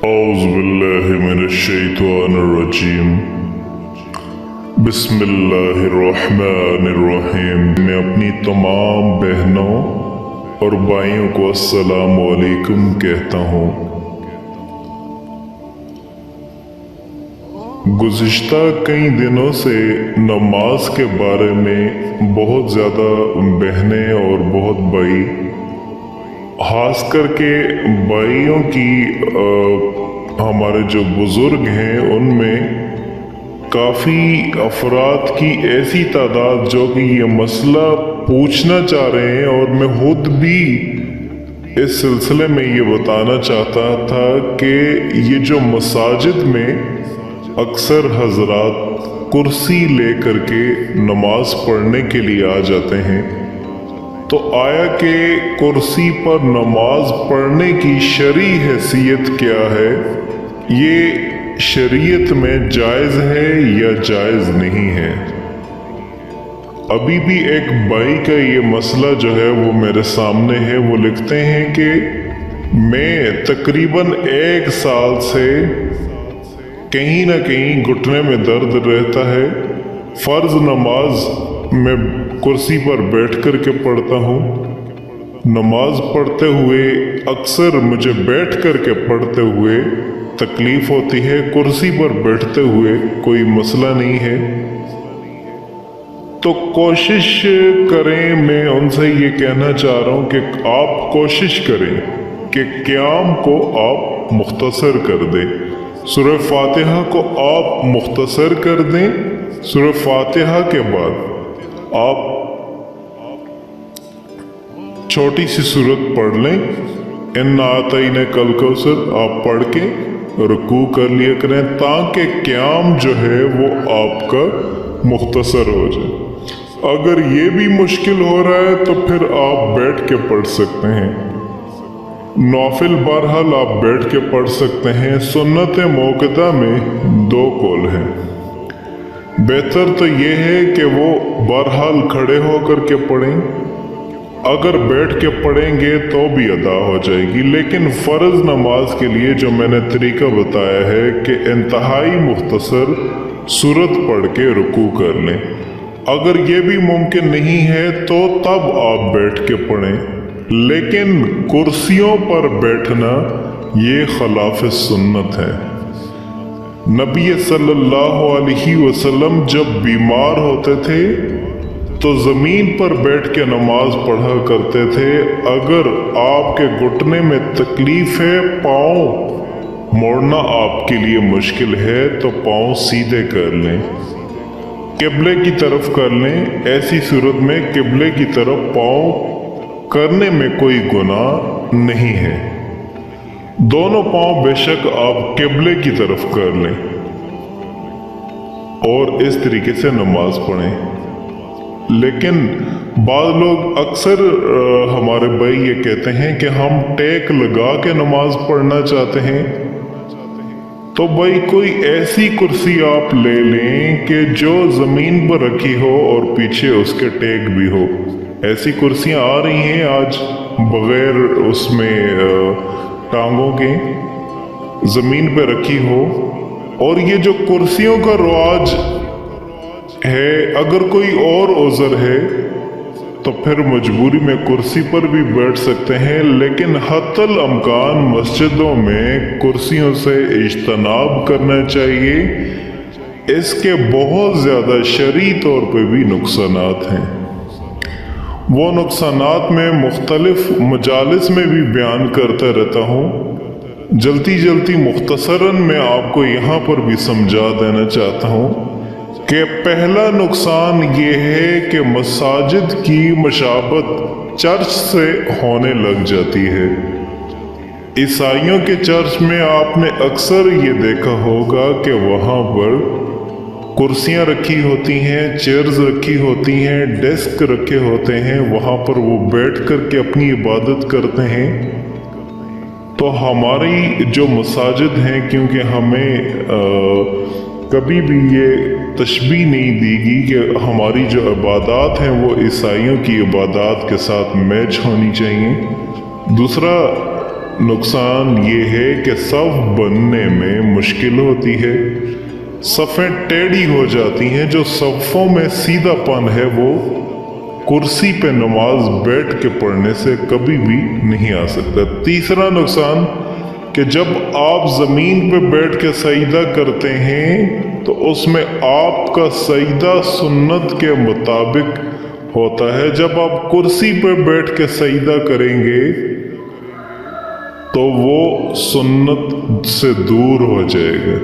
औज़ुबिल्लाहिमिनश्शैतानिर्रजीम। बिस्मिल्लाहिर्रहमानिर्रहीम। मैं अपनी तमाम बहनों और भाइयों को अस्सलामु अलैकुम कहता हूँ। गुज़िश्ता कई दिनों से नमाज के बारे में बहुत ज़्यादा बहनें और बहुत भाई, खास करके भाइयों की हमारे जो बुज़ुर्ग हैं उनमें काफ़ी अफराद की ऐसी तादाद जो कि ये मसला पूछना चाह रहे हैं, और मैं खुद भी इस सिलसिले में ये बताना चाहता था कि ये जो मसाजिद में अक्सर हजरात कुर्सी लेकर के नमाज पढ़ने के लिए आ जाते हैं, तो आया कि कुर्सी पर नमाज पढ़ने की शरई हैसियत क्या है, ये शरीयत में जायज़ है या जायज़ नहीं है। अभी भी एक भाई का ये मसला जो है वो मेरे सामने है। वो लिखते हैं कि मैं तकरीबन 1 साल से कहीं ना कहीं घुटने में दर्द रहता है। फ़र्ज नमाज मैं कुर्सी पर बैठ कर के पढ़ता हूँ। नमाज पढ़ते हुए अक्सर मुझे बैठ कर के पढ़ते हुए तकलीफ़ होती है, कुर्सी पर बैठते हुए कोई मसला नहीं है। तो कोशिश करें, मैं उनसे ये कहना चाह रहा हूँ कि आप कोशिश करें कि क़याम को आप मुख्तसर कर दें, सूरह फातिहा को आप मुख्तसर कर दें। सूरह फातिहा के बाद आप छोटी सी सूरत पढ़ लें, इन्ना आतैना कल कौसर आप पढ़ के रुकू कर लिया करें, ताकि क़याम जो है वो आपका मुख्तसर हो जाए। अगर ये भी मुश्किल हो रहा है तो फिर आप बैठ के पढ़ सकते हैं। नौफिल बहरहाल आप बैठ के पढ़ सकते हैं। सुन्नत मौक़दा में 2 कौल हैं। बेहतर तो ये है कि वो बहरहाल खड़े होकर के पढ़ें, अगर बैठ के पढ़ेंगे तो भी अदा हो जाएगी। लेकिन फ़र्ज़ नमाज के लिए जो मैंने तरीका बताया है कि इंतहाई मुख्तसर सूरत पढ़ के रुकू कर लें। अगर ये भी मुमकिन नहीं है तो तब आप बैठ के पढ़ें, लेकिन कुर्सियों पर बैठना ये खिलाफ सुन्नत है। नबी सल्लल्लाहु अलैहि वसल्लम जब बीमार होते थे तो ज़मीन पर बैठ के नमाज पढ़ा करते थे। अगर आपके घुटने में तकलीफ़ है, पाँव मोड़ना आपके लिए मुश्किल है, तो पाँव सीधे कर लें, किबले की तरफ कर लें। ऐसी सूरत में किबले की तरफ पाँव करने में कोई गुनाह नहीं है। दोनों पाँव बेशक आप किबले की तरफ कर लें और इस तरीके से नमाज पढ़ें। लेकिन बाद लोग अक्सर हमारे भाई ये कहते हैं कि हम टेक लगा के नमाज पढ़ना चाहते हैं। तो भाई कोई ऐसी कुर्सी आप ले लें कि जो ज़मीन पर रखी हो और पीछे उसके टेक भी हो। ऐसी कुर्सियाँ आ रही हैं आज बग़ैर उसमें टांगों के, ज़मीन पर रखी हो। और ये जो कुर्सियों का रवाज है, अगर कोई और उज़र है तो फिर मजबूरी में कुर्सी पर भी बैठ सकते हैं। लेकिन हत्तल अमकान मस्जिदों में कुर्सियों से इज्तनाब करना चाहिए। इसके बहुत ज़्यादा शरई तौर पर भी नुकसानात हैं। वो नुकसानात मैं मुख्तलिफ मजालिस में भी बयान करता रहता हूँ। जल्दी मुख्तसरन मैं आपको यहाँ पर भी समझा देना चाहता हूँ कि पहला नुकसान ये है कि मसाजिद की मशाबत चर्च से होने लग जाती है। ईसाइयों के चर्च में आपने अक्सर ये देखा होगा कि वहाँ पर कुर्सियाँ रखी होती हैं, चेयर्स रखी होती हैं, डेस्क रखे होते हैं, वहाँ पर वो बैठ कर के अपनी इबादत करते हैं। तो हमारी जो मसाजिद हैं, क्योंकि हमें कभी भी ये तशबीह नहीं दी गई कि हमारी जो इबादत हैं वो ईसाइयों की इबादत के साथ मैच होनी चाहिए। दूसरा नुकसान ये है कि सफ बनने में मुश्किल होती है, सफ़ें टेढ़ी हो जाती हैं। जो सफ़ों में सीधापन है वो कुर्सी पे नमाज बैठ के पढ़ने से कभी भी नहीं आ सकता। तीसरा नुकसान कि जब आप ज़मीन पे बैठ के सजदा करते हैं तो उसमें आपका सजदा सुन्नत के मुताबिक होता है। जब आप कुर्सी पे बैठ के सजदा करेंगे तो वो सुन्नत से दूर हो जाएगा।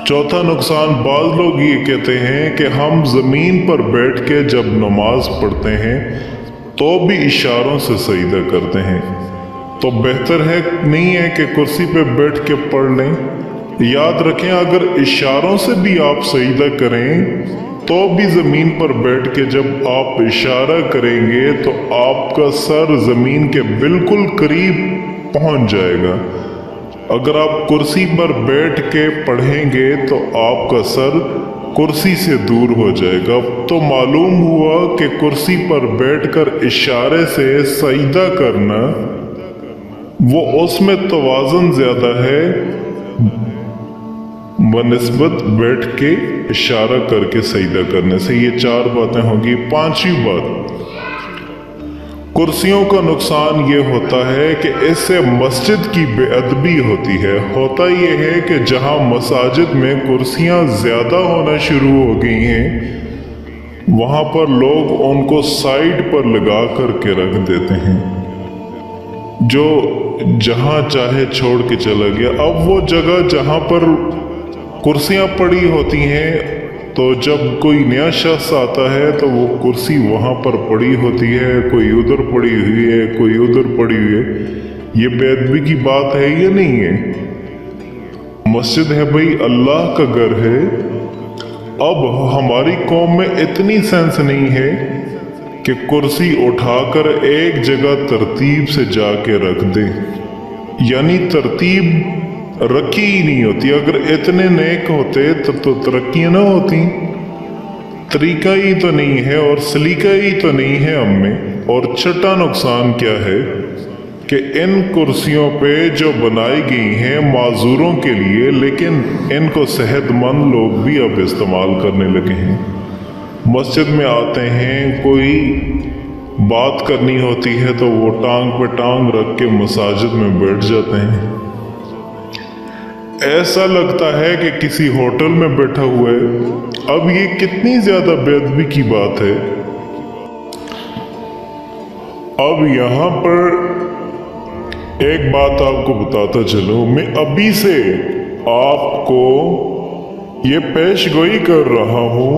चौथा नुकसान, बाज़ लोग ये कहते हैं कि हम ज़मीन पर बैठ के जब नमाज पढ़ते हैं तो भी इशारों से सजदा करते हैं, तो बेहतर है नहीं है कि कुर्सी पे बैठ के पढ़ लें। याद रखें, अगर इशारों से भी आप सजदा करें तो भी ज़मीन पर बैठ के जब आप इशारा करेंगे तो आपका सर ज़मीन के बिल्कुल करीब पहुंच जाएगा। अगर आप कुर्सी पर बैठ के पढ़ेंगे तो आपका सर कुर्सी से दूर हो जाएगा। तो मालूम हुआ कि कुर्सी पर बैठकर इशारे से सजदा करना वो उसमें तवाज़ुन ज़्यादा है बनिस्बत बैठ के इशारा करके सजदा करने से। ये 4 बातें होंगी। 5वीं बात, कुर्सियों का नुकसान ये होता है कि इससे मस्जिद की बेअदबी होती है। होता ये है कि जहां मसाजिद में कुर्सियां ज़्यादा होना शुरू हो गई हैं वहां पर लोग उनको साइड पर लगा करके रख देते हैं, जो जहां चाहे छोड़ के चला गया। अब वो जगह जहां पर कुर्सियां पड़ी होती हैं तो जब कोई नया शख्स आता है तो वो कुर्सी वहां पर पड़ी होती है, कोई उधर पड़ी हुई है, कोई उधर पड़ी हुई है। ये बेअदबी की बात है या नहीं है? मस्जिद है भाई, अल्लाह का घर है। अब हमारी कौम में इतनी सेंस नहीं है कि कुर्सी उठाकर एक जगह तरतीब से जाके रख दे, यानी तरतीब रखी ही नहीं होती। अगर इतने नेक होते तब तो तरक्कियां ना होती। तरीका ही तो नहीं है और सलीका ही तो नहीं है हम में। और छठा नुकसान क्या है कि इन कुर्सियों पे जो बनाई गई हैं माजूरों के लिए, लेकिन इनको सेहतमंद लोग भी अब इस्तेमाल करने लगे हैं। मस्जिद में आते हैं, कोई बात करनी होती है तो वो टांग पे टांग रख के मसाजिद में बैठ जाते हैं। ऐसा लगता है कि किसी होटल में बैठा हुआ है। अब ये कितनी ज्यादा बेअदबी की बात है। अब यहाँ पर एक बात आपको बताता चलो, मैं अभी से आपको ये पेशगोई कर रहा हूँ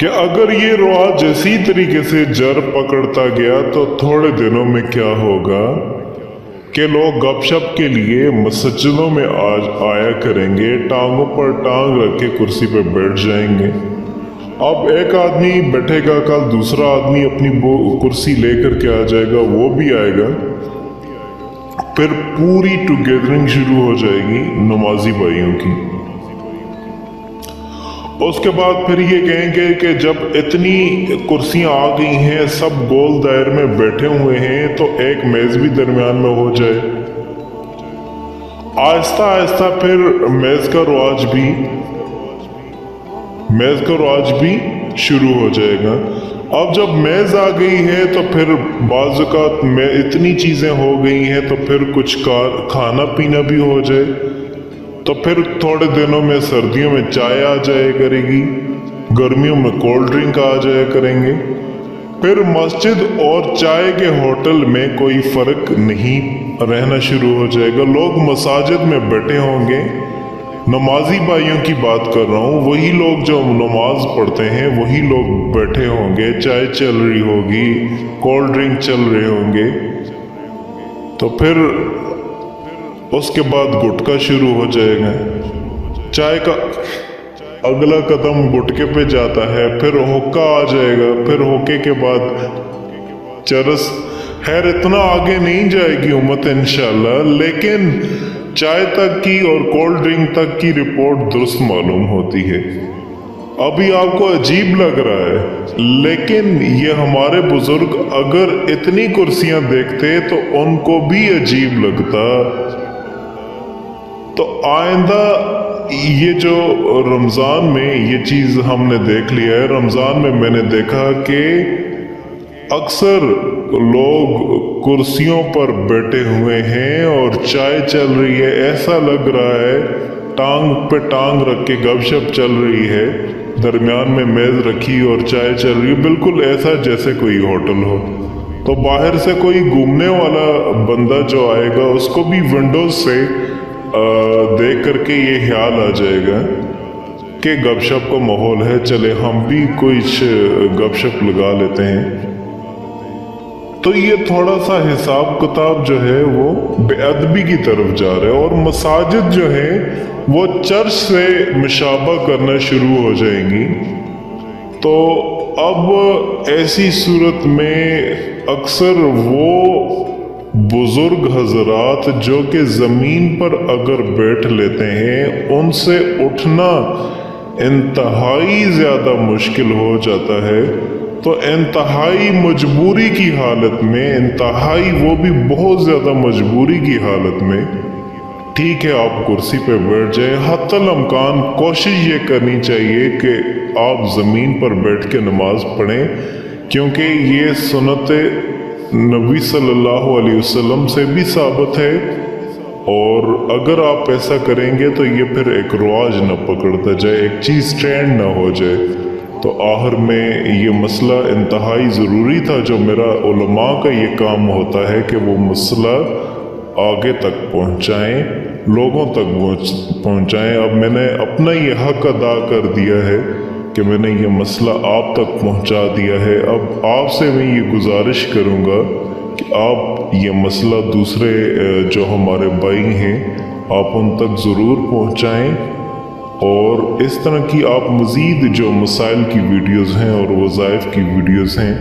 कि अगर ये रवाज इसी तरीके से जड़ पकड़ता गया तो थोड़े दिनों में क्या होगा कि लोग गपशप के लिए मस्जिदों में आज आया करेंगे, टांगों पर टांग रख के कुर्सी पर बैठ जाएंगे। अब एक आदमी बैठेगा, कल दूसरा आदमी अपनी कुर्सी लेकर के आ जाएगा, वो भी आएगा, फिर पूरी टुगेदरिंग शुरू हो जाएगी नमाजी भाइयों की। उसके बाद फिर ये कहेंगे कि जब इतनी कुर्सियां आ गई हैं, सब गोल दायर में बैठे हुए हैं, तो एक मेज भी दरमियान में हो जाए। आहिस्ता आहिस्ता फिर मेज का रवाज भी शुरू हो जाएगा। अब जब मेज आ गई है तो फिर बाज़ औक़ात में इतनी चीज़ें हो गई हैं तो फिर कुछ खाना पीना भी हो जाए, तो फिर थोड़े दिनों में सर्दियों में चाय आ जाए करेगी, गर्मियों में कोल्ड ड्रिंक आ जाया करेंगे। फिर मस्जिद और चाय के होटल में कोई फ़र्क नहीं रहना शुरू हो जाएगा। लोग मसाजिद में बैठे होंगे। नमाजी भाइयों की बात कर रहा हूँ, वही लोग जो नमाज पढ़ते हैं वही लोग बैठे होंगे, चाय चल रही होगी, कोल्ड ड्रिंक चल रहे होंगे। तो फिर उसके बाद गुटखा शुरू हो जाएगा। चाय का अगला कदम गुटके पे जाता है, फिर हुक्का आ जाएगा, फिर हुक्के के बाद चरस। खैर इतना आगे नहीं जाएगी उम्मत इंशाल्लाह, लेकिन चाय तक की और कोल्ड ड्रिंक तक की रिपोर्ट दुरुस्त मालूम होती है। अभी आपको अजीब लग रहा है, लेकिन ये हमारे बुजुर्ग अगर इतनी कुर्सियां देखते तो उनको भी अजीब लगता। तो आइंदा ये जो रमज़ान में ये चीज़ हमने देख लिया है, रमज़ान में मैंने देखा कि अक्सर लोग कुर्सियों पर बैठे हुए हैं और चाय चल रही है, ऐसा लग रहा है टांग पे टांग रख के गपशप चल रही है, दरमियान में मेज रखी और चाय चल रही है, बिल्कुल ऐसा जैसे कोई होटल हो। तो बाहर से कोई घूमने वाला बंदा जो आएगा उसको भी विंडोज से देख करके ये ख्याल आ जाएगा कि गपशप का माहौल है, चले हम भी कुछ गपशप लगा लेते हैं। तो ये थोड़ा सा हिसाब किताब जो है वो बेअदबी की तरफ जा रहा है और मसाजिद जो है वो चर्च से मुशाबा करना शुरू हो जाएंगी। तो अब ऐसी सूरत में अक्सर वो बुजुर्ग हजरात जो कि ज़मीन पर अगर बैठ लेते हैं उनसे उठना इंतहाई ज़्यादा मुश्किल हो जाता है। तो इंतहाई मजबूरी की हालत में, इंतहाई वो भी बहुत ज़्यादा मजबूरी की हालत में, ठीक है आप कुर्सी पे बैठ जाए। हत्तल अमकान कोशिश ये करनी चाहिए कि आप ज़मीन पर बैठ के नमाज पढ़ें, क्योंकि ये सुन्नत नबी सल्लल्लाहु अलैहि वसल्लम से भी साबित है। और अगर आप ऐसा करेंगे तो ये फिर एक रवाज न पकड़ता जाए, एक चीज़ ट्रेंड ना हो जाए। तो आखिर में ये मसला इंतहाई ज़रूरी था, जो मेरा उलमा का ये काम होता है कि वो मसला आगे तक पहुँचाएँ, लोगों तक पहुँचाएँ। अब मैंने अपना ये हक अदा कर दिया है कि मैंने ये मसला आप तक पहुंचा दिया है। अब आपसे मैं ये गुजारिश करूंगा कि आप ये मसला दूसरे जो हमारे भाई हैं आप उन तक ज़रूर पहुंचाएं, और इस तरह की आप मज़ीद जो मसाइल की वीडियोस हैं और वज़ाइफ की वीडियोस हैं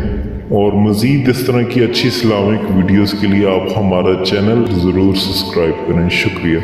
और मज़ीद इस तरह की अच्छी इस्लामिक वीडियोस के लिए आप हमारा चैनल ज़रूर सब्सक्राइब करें। शुक्रिया।